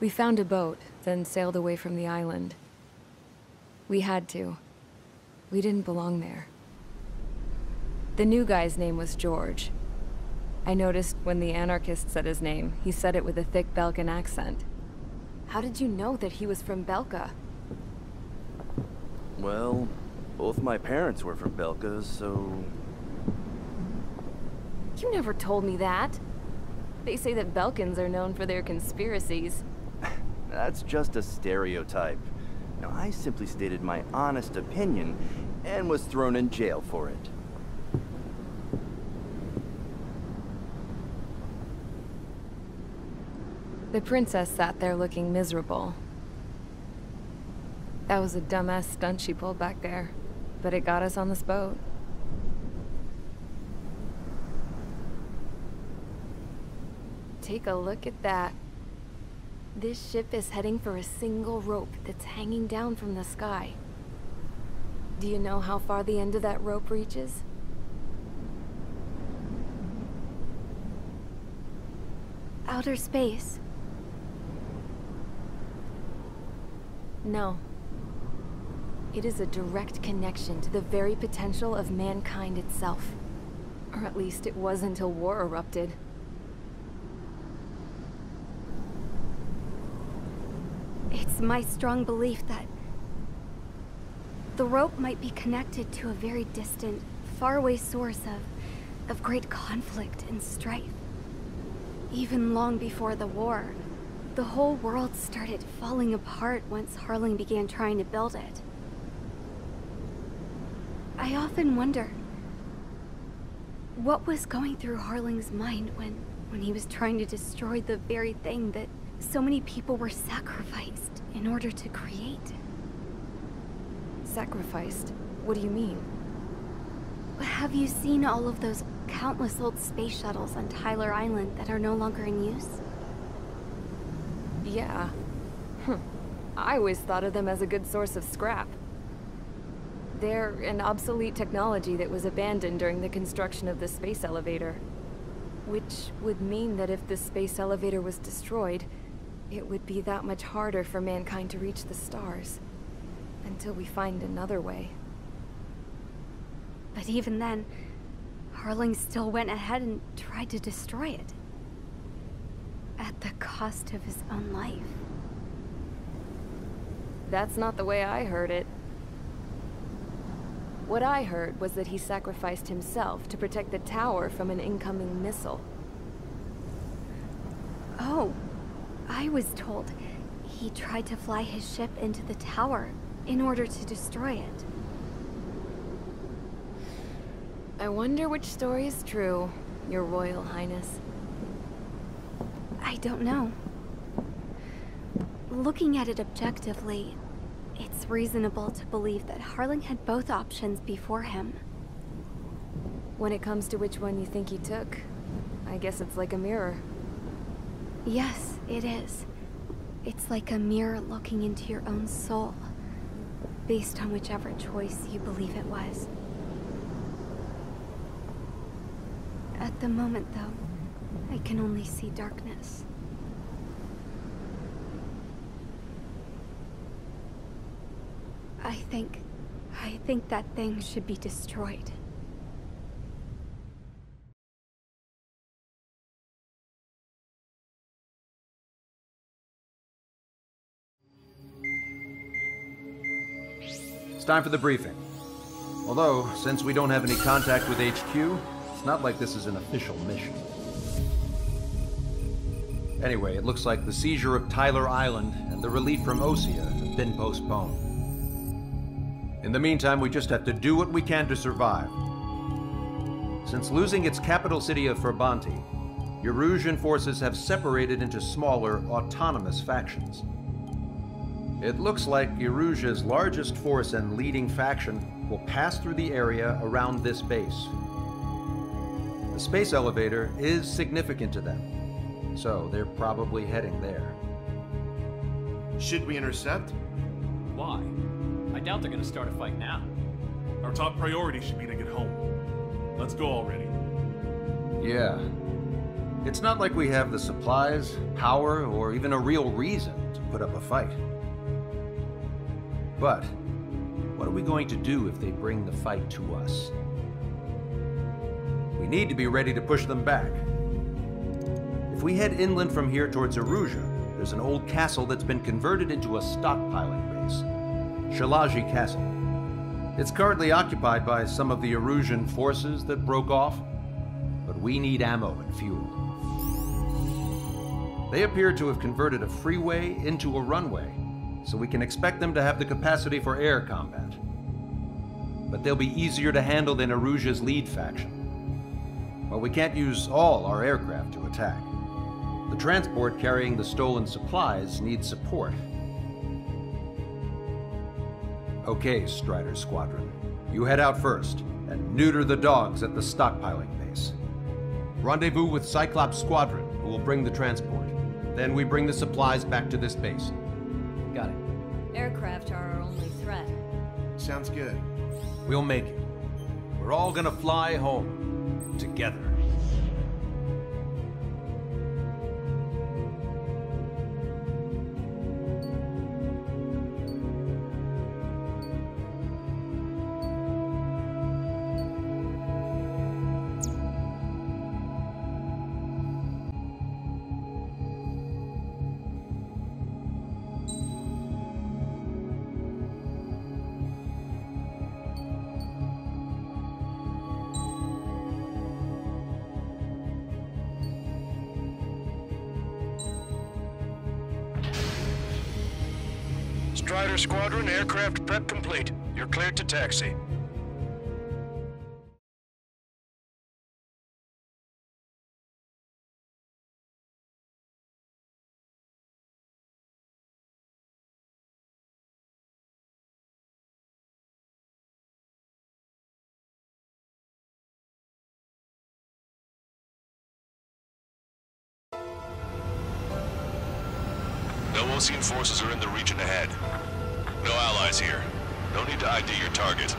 We found a boat, then sailed away from the island. We had to. We didn't belong there. The new guy's name was George. I noticed when the anarchist said his name, he said it with a thick Belkan accent. How did you know that he was from Belka? Well, both my parents were from Belka, so... You never told me that. They say that Belkans are known for their conspiracies. That's just a stereotype. Now, I simply stated my honest opinion and was thrown in jail for it. The princess sat there looking miserable. That was a dumbass stunt she pulled back there, but it got us on this boat. Take a look at that. This ship is heading for a single rope that's hanging down from the sky. Do you know how far the end of that rope reaches? Outer space. No. It is a direct connection to the very potential of mankind itself. Or at least it was until war erupted. It's my strong belief that the rope might be connected to a very distant, faraway source of great conflict and strife. Even long before the war, the whole world started falling apart once Harling began trying to build it. I often wonder what was going through Harling's mind when he was trying to destroy the very thing that so many people were sacrificed in order to create. Sacrificed? What do you mean? Have you seen all of those countless old space shuttles on Tyler Island that are no longer in use? Yeah. I always thought of them as a good source of scrap. They're an obsolete technology that was abandoned during the construction of the space elevator. Which would mean that if the space elevator was destroyed, it would be that much harder for mankind to reach the stars. Until we find another way. But even then, Harling still went ahead and tried to destroy it. At the cost of his own life. That's not the way I heard it. What I heard was that he sacrificed himself to protect the tower from an incoming missile. Oh, I was told he tried to fly his ship into the tower in order to destroy it. I wonder which story is true, Your Royal Highness. I don't know. Looking at it objectively, it's reasonable to believe that Harling had both options before him. When it comes to which one you think he took, I guess it's like a mirror. Yes, it is. It's like a mirror looking into your own soul, based on whichever choice you believe it was. At the moment, though, I can only see darkness. I think that thing should be destroyed. It's time for the briefing. Although, since we don't have any contact with HQ, it's not like this is an official mission. Anyway, it looks like the seizure of Tyler Island and the relief from Osea have been postponed. In the meantime, we just have to do what we can to survive. Since losing its capital city of Ferbanti, Erusian forces have separated into smaller, autonomous factions. It looks like Erusia's largest force and leading faction will pass through the area around this base. The space elevator is significant to them, so they're probably heading there. Should we intercept? Why? I doubt they're gonna start a fight now. Our top priority should be to get home. Let's go already. Yeah. It's not like we have the supplies, power, or even a real reason to put up a fight. But what are we going to do if they bring the fight to us? We need to be ready to push them back. If we head inland from here towards Aruja, there's an old castle that's been converted into a stockpiling base. Shalaji Castle. It's currently occupied by some of the Arusian forces that broke off, but we need ammo and fuel. They appear to have converted a freeway into a runway, so we can expect them to have the capacity for air combat. But they'll be easier to handle than Aruja's lead faction. Well, we can't use all our aircraft to attack. The transport carrying the stolen supplies needs support. Okay, Strider Squadron. You head out first, and neuter the dogs at the stockpiling base. Rendezvous with Cyclops Squadron, who will bring the transport. Then we bring the supplies back to this base. Got it. Aircraft are our only threat. Sounds good. We'll make it. We're all gonna fly home. Together. Strider Squadron, aircraft prep complete. You're cleared to taxi. No Osean forces are in the region ahead. No allies here. No need to ID your target.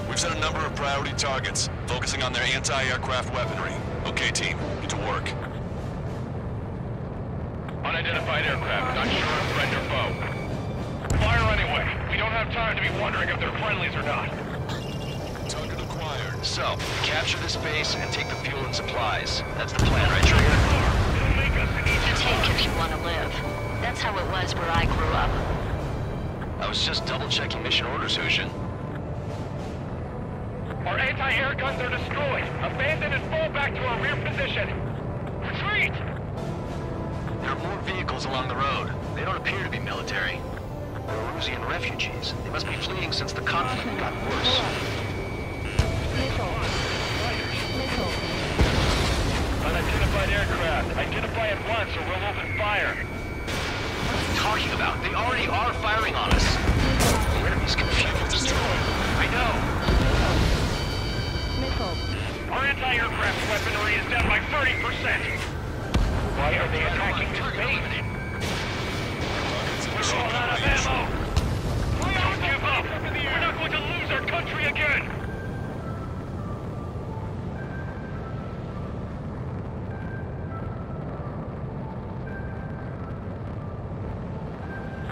We've set a number of priority targets, focusing on their anti-aircraft weaponry. Okay, team, get to work. Unidentified aircraft, not sure if friend or foe. Fire anyway. We don't have time to be wondering if they're friendlies or not. Target acquired. So, capture this base and take the fuel and supplies. That's the plan, right, Trigger? Take if you want to live. That's how it was where I grew up. I was just double-checking mission orders, Hushin. Our anti-air guns are destroyed. Abandon and fall back to our rear position. Retreat! There are more vehicles along the road. They don't appear to be military. They're Arusian refugees. They must be fleeing since the conflict got worse. Unidentified aircraft. Identify at once or we'll open fire. What are you talking about? They already are firing on us. The enemy's confused. I know. Our anti-aircraft weaponry is down by 30%. Why are they attacking this base? We're all out of ammo. Don't give up. We're not going to lose our country again.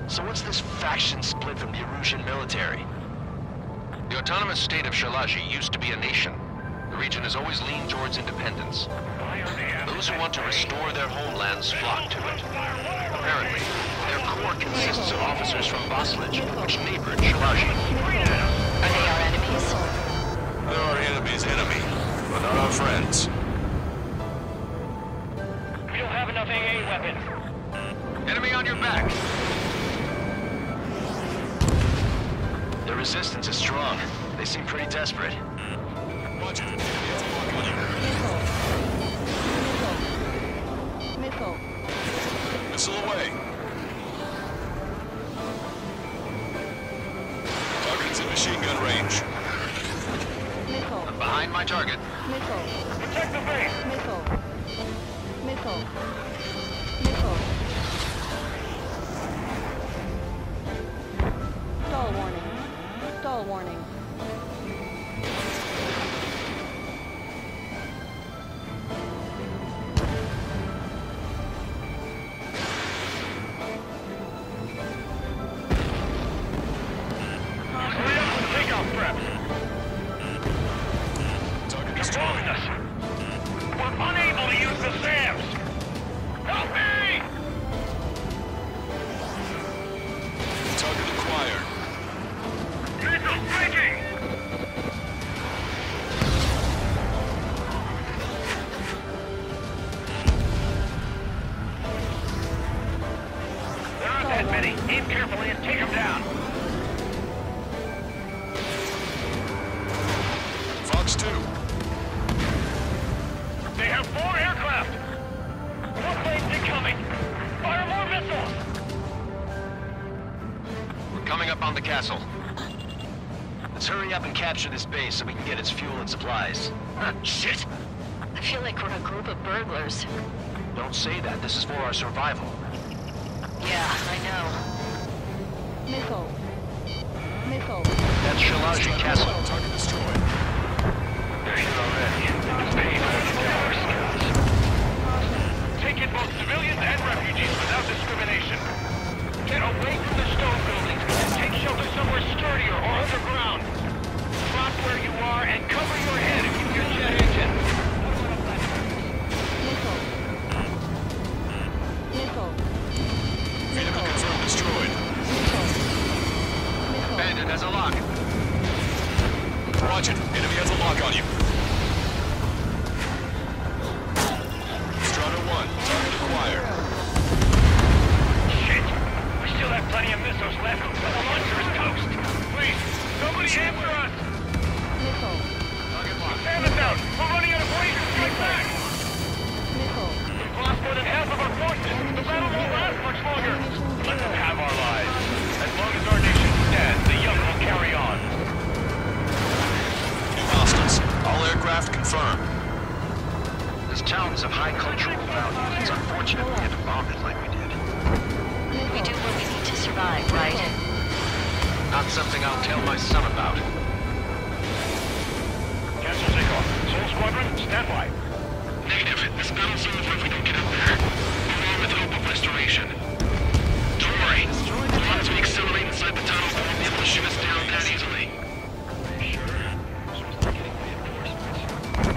So what's this faction split from the Arusian military? The autonomous state of Shalaji used to be a nation. The region has always leaned towards independence. Those who want to restore their homelands flock to it. Apparently, their core consists of officers from Vaslij, which neighbored Shalaji. Are they our enemies? They're our enemy's enemy, but not our friends. We don't have enough AA weapons. Enemy on your back! The resistance is strong. They seem pretty desperate. Watch it. Missile away. Target's in machine gun range. I'm behind my target. Protect the base. Stall warning. Stall warning. Aim carefully and take them down. Fox 2. They have 4 aircraft. More planes incoming. Fire more missiles. We're coming up on the castle. Let's hurry up and capture this base so we can get its fuel and supplies. Shit. I feel like we're a group of burglars. Don't say that. This is for our survival. Yeah, I know. Missile. Missile. That's Shalaji Castle. Target destroyed. They're here already. Stay focused on our scouts. Take in both civilians and refugees without discrimination. Get away from the stone buildings and take shelter somewhere sturdier or underground. Drop where you are and cover your head if you hear jet engine. Missile. Missile. Vehicle confirmed destroyed. Missile. Bandit has a lock. Watch it. Enemy has a lock on you. Strata 1. Target acquired. Shit! We still have plenty of missiles left, but the launcher is toast. Please, somebody answer us! Missile. Stand us out! We're running out of ways to strike back! Missile. We've lost more than half of our forces. The battle won't last much longer. Let them have our lives. As long as our nation stands, the young will carry on. New hostiles. All aircraft confirmed. This town is of high cultural value. It's unfortunate we had to bomb it like we did. We do what we need to survive, right? Not something I'll tell my son about. Cancel takeoff. Soul Squadron, stand by. Negative. This battle's over if we don't get up there. We're on with hope of restoration. Don't worry. As long as we accelerate inside the tunnel, we won't be able to shoot us down that easily.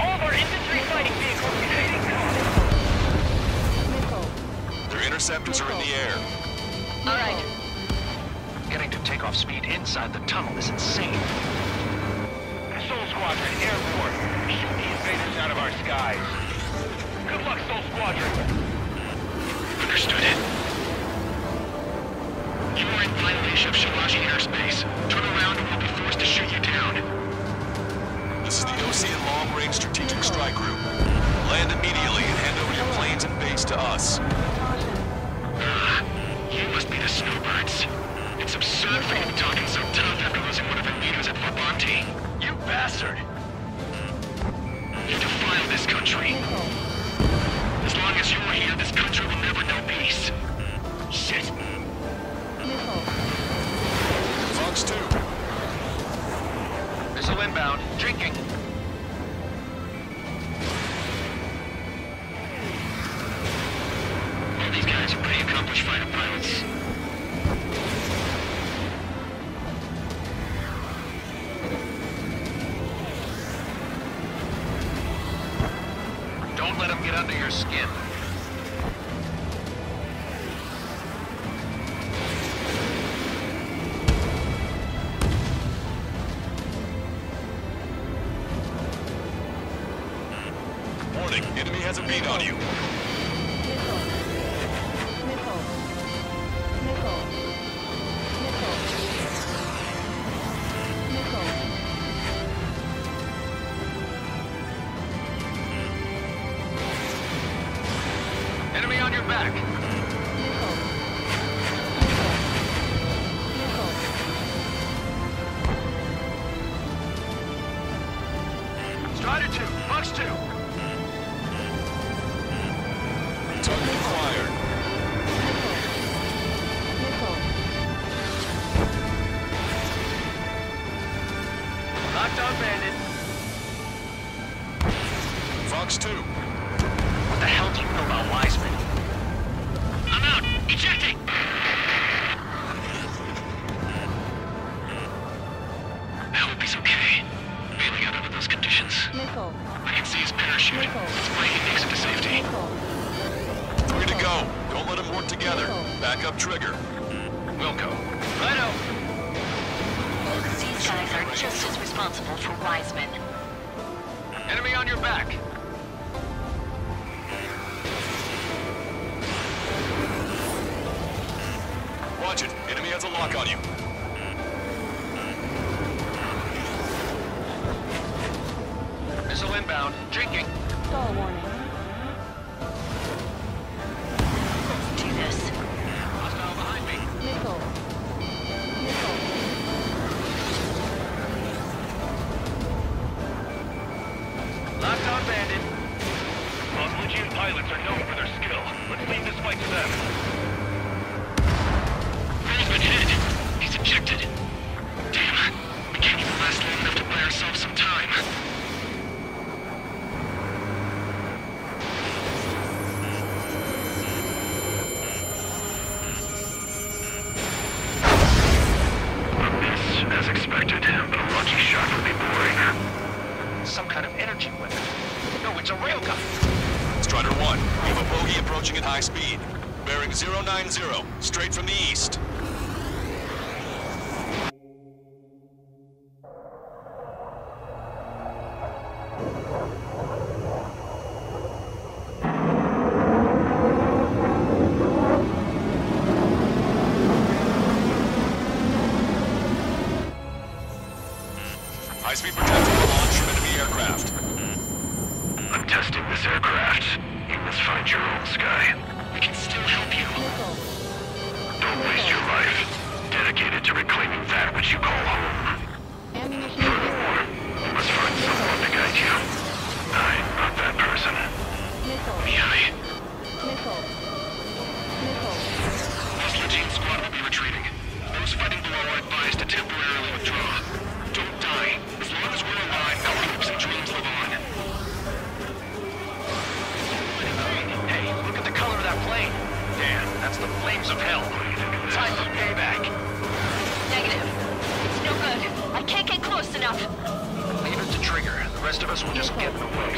All of our infantry fighting vehicles evading cover. Missile. Their interceptors are in the air. All right. Getting to takeoff speed inside the tunnel is insane. Soul Squadron, airborne. Shoot the invaders out of our skies. Good luck, Soul Squadron. Understood it. You are in violation of Shalaji airspace. Turn around and we'll be forced to shoot you down. This is the Ocean Long Range Strategic Strike Group. Land immediately and hand over your planes and base to us. You must be the snowbirds. It's absurd for you to be talking so tough after losing one of your leaders at Fort Bonte. You bastard! You defile this country. As long as you're here, this country will never know peace. Shit. Fox 2. Missile inbound. Drinking. All these guys are pretty accomplished fighter pilots. Don't let them get under your skin. Warning. Enemy has a beat on you. Missile. Missile. Missile. Missile. Enemy on your back. Missile. Missile. Strider 2. Fox 2. Target acquired. Missile. Locked on bandit. Fox 2. What the hell do you know about Wiseman? I'm out! Ejecting! I hope he's okay. Bailing out under those conditions. Missile. I can see his parachute. That's why he makes it to safety. Missile. 3 to go. Don't let them work together. Back up trigger. Wilco. Righto. These guys are just as responsible for Wiseman. Enemy on your back. Watch it. lock on you. Missile inbound. Drinking. Stall warning. Do this. Hostile behind me. Missile. Missile. Locked on bandit. Legion pilots are known for their skill. Let's leave this fight to them. Roll's been hit. He's ejected. Damn. We can't even last long enough to buy ourselves some time. As expected, but a lucky shot would be boring. Some kind of energy weapon. No, it's a railgun. Strider 1, we have a bogey approaching at high speed. Bearing 090, straight from the east. High-speed projectile launch from enemy aircraft. I'm testing this aircraft. You must find your own sky. We can still help you. Don't waste your life. Dedicate it to reclaiming that which you call home. Ammunition Furthermore, zero. you must find someone to guide you. I'm not that person. Missile. Miyai. Missile. Missile. Hostile team squad will be retreating. Those fighting below are advised to temporarily withdraw. Don't die. As long as we're alive, our hopes and dreams live on. Hey, look at the color of that plane. Damn, that's the flames of hell. Time for payback. Negative. It's no good. I can't get close enough. Leave it to Trigger. The rest of us will just get in the way.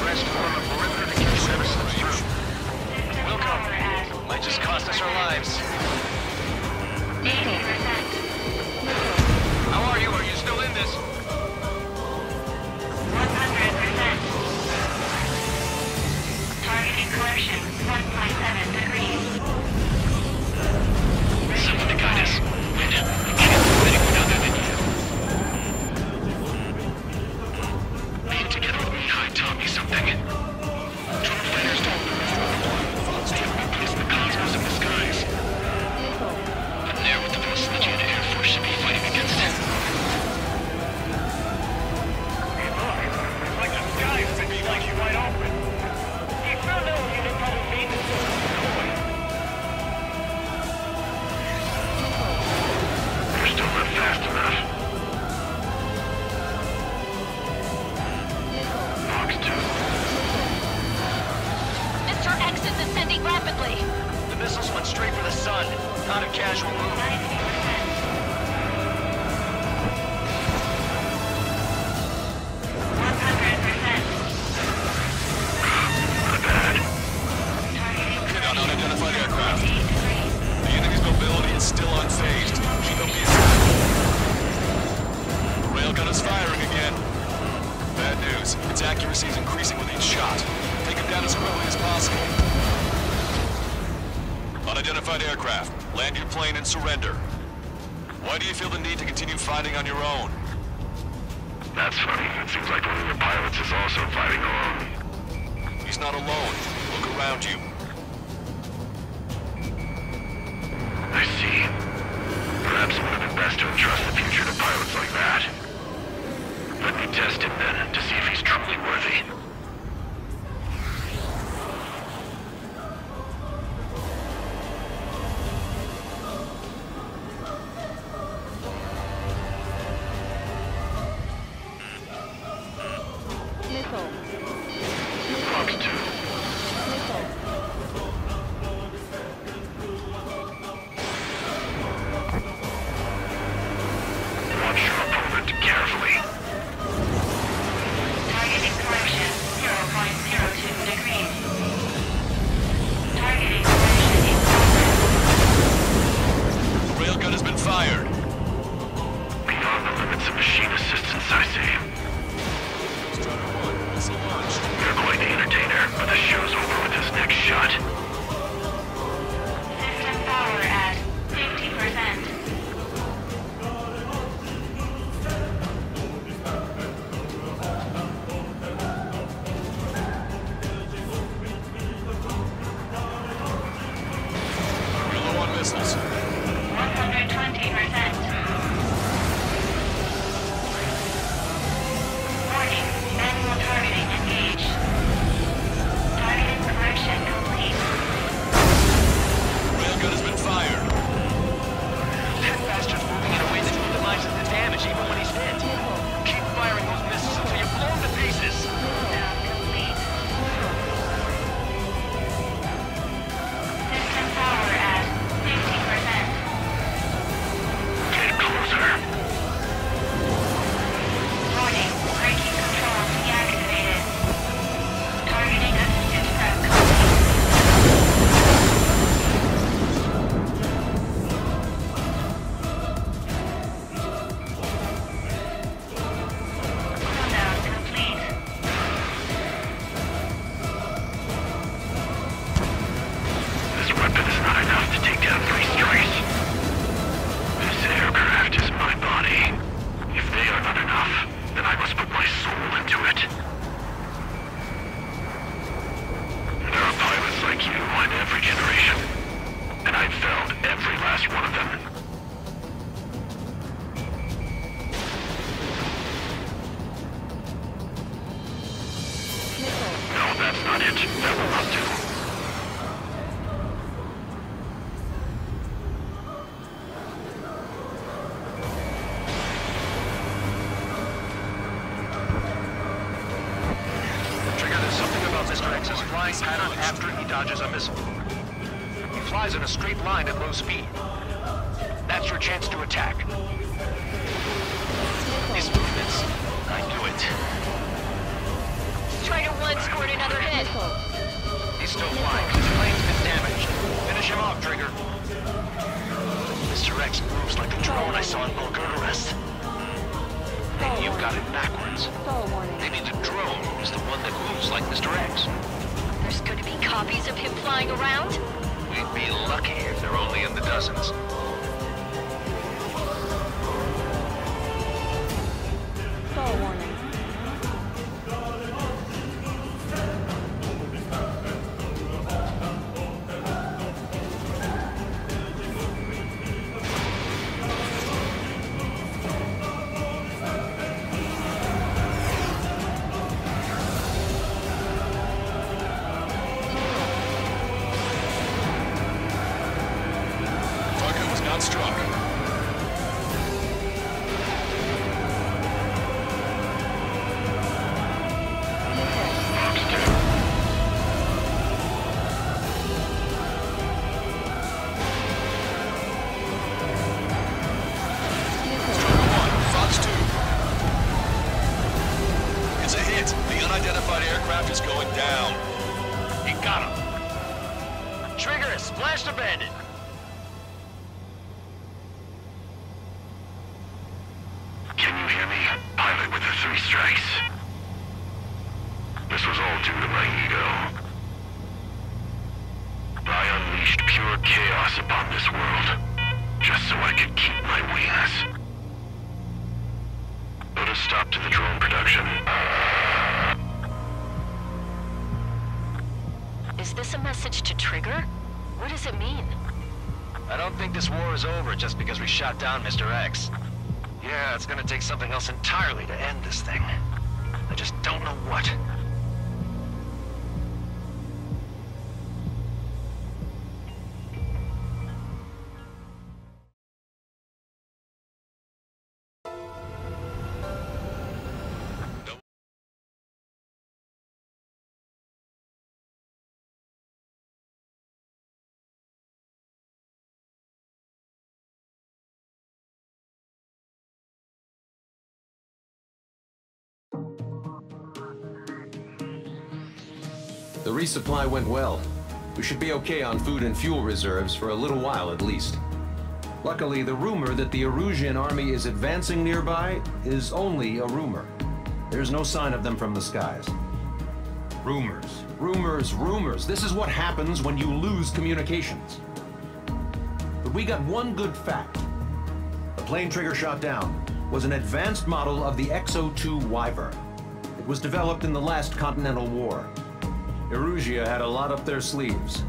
Rest form a perimeter to keep citizens through. We'll cover. Might just cost us our lives. 80%. How are you? Are you still in this? 100%. Targeting coercion. 1.7 degrees. Someone to guide us. Wait, we can't do anyone other than you. Being together with Mihai taught me something. Drone fighters don't move. They have replaced the cosmos of the skies. But now with the vast Legion Air Force should be fighting against it. Hey, look. It's like the sky's been like you wide open. You found out you didn't probably mean this sort of toy. You're still not fast enough. Fox 2. Mr. X is ascending rapidly. The missiles went straight for the sun. Not a casual move. 100%. Not bad. Hit on unidentified aircraft. The enemy's mobility is still unfazed. Keep up the railgun is firing again. Bad news. Its accuracy is increasing with each shot. Take him down as quickly as possible. Unidentified aircraft. Land your plane and surrender. Why do you feel the need to continue fighting on your own? That's funny. It seems like one of your pilots is also fighting alone. He's not alone. Look around you. I see. Perhaps it would have been best to entrust the future to pilots like that. Let me test him then, to see if he's truly worthy. Missile. Fox 2. Missile. Watch your opponent carefully. Targeting coercion. down 3 strikes. This aircraft is my body. If they are not enough, then I must put my soul into it. There are pilots like you in every generation, and I've found every last one of them. No, that's not it. That will not do. Trigger, there's something about Mr. X's flying pattern after he dodges a missile. He flies in a straight line at low speed. That's your chance to attack. His movements, I knew it. Strider 1 scored another hit. He's still flying. His plane's been damaged. Finish him off, Trigger. Mr. X moves like the drone I saw in Bulgararest. Maybe you've got it backwards. Stall warning. Maybe the drone is the one that moves like Mr. X. There's going to be copies of him flying around? We'd be lucky if they're only in the dozens. Stall warning. Target was not struck. Fox 2. It's a hit. The unidentified aircraft is going down. You got him. Trigger has splashed a bandit. Can you hear me? Pilot with the 3 strikes. This was all due to my ego. I unleashed pure chaos upon this world, just so I could keep my wings. Put a stop to the drone production. Is this a message to Trigger? What does it mean? I don't think this war is over just because we shot down Mr. X. Yeah, it's gonna take something else entirely to end this thing. I just don't know what. The resupply went well. We should be okay on food and fuel reserves for a little while at least. Luckily, the rumor that the Erusian army is advancing nearby is only a rumor. There's no sign of them from the skies. Rumors, rumors, rumors. This is what happens when you lose communications. But we got one good fact. The plane Trigger shot down was an advanced model of the X-02 Wyvern. It was developed in the last Continental War. Erusia had a lot up their sleeves.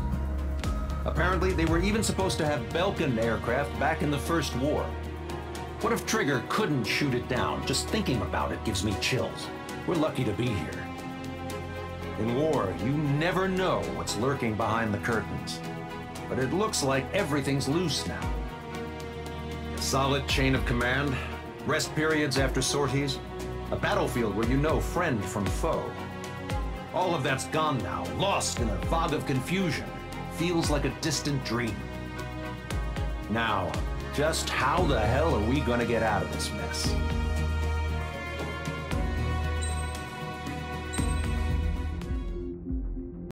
Apparently, they were even supposed to have Belkin aircraft back in the First War. What if Trigger couldn't shoot it down? Just thinking about it gives me chills. We're lucky to be here. In war, you never know what's lurking behind the curtains. But it looks like everything's loose now. A solid chain of command, rest periods after sorties, a battlefield where you know friend from foe. All of that's gone now, lost in a fog of confusion. Feels like a distant dream. Now, just how the hell are we gonna get out of this mess?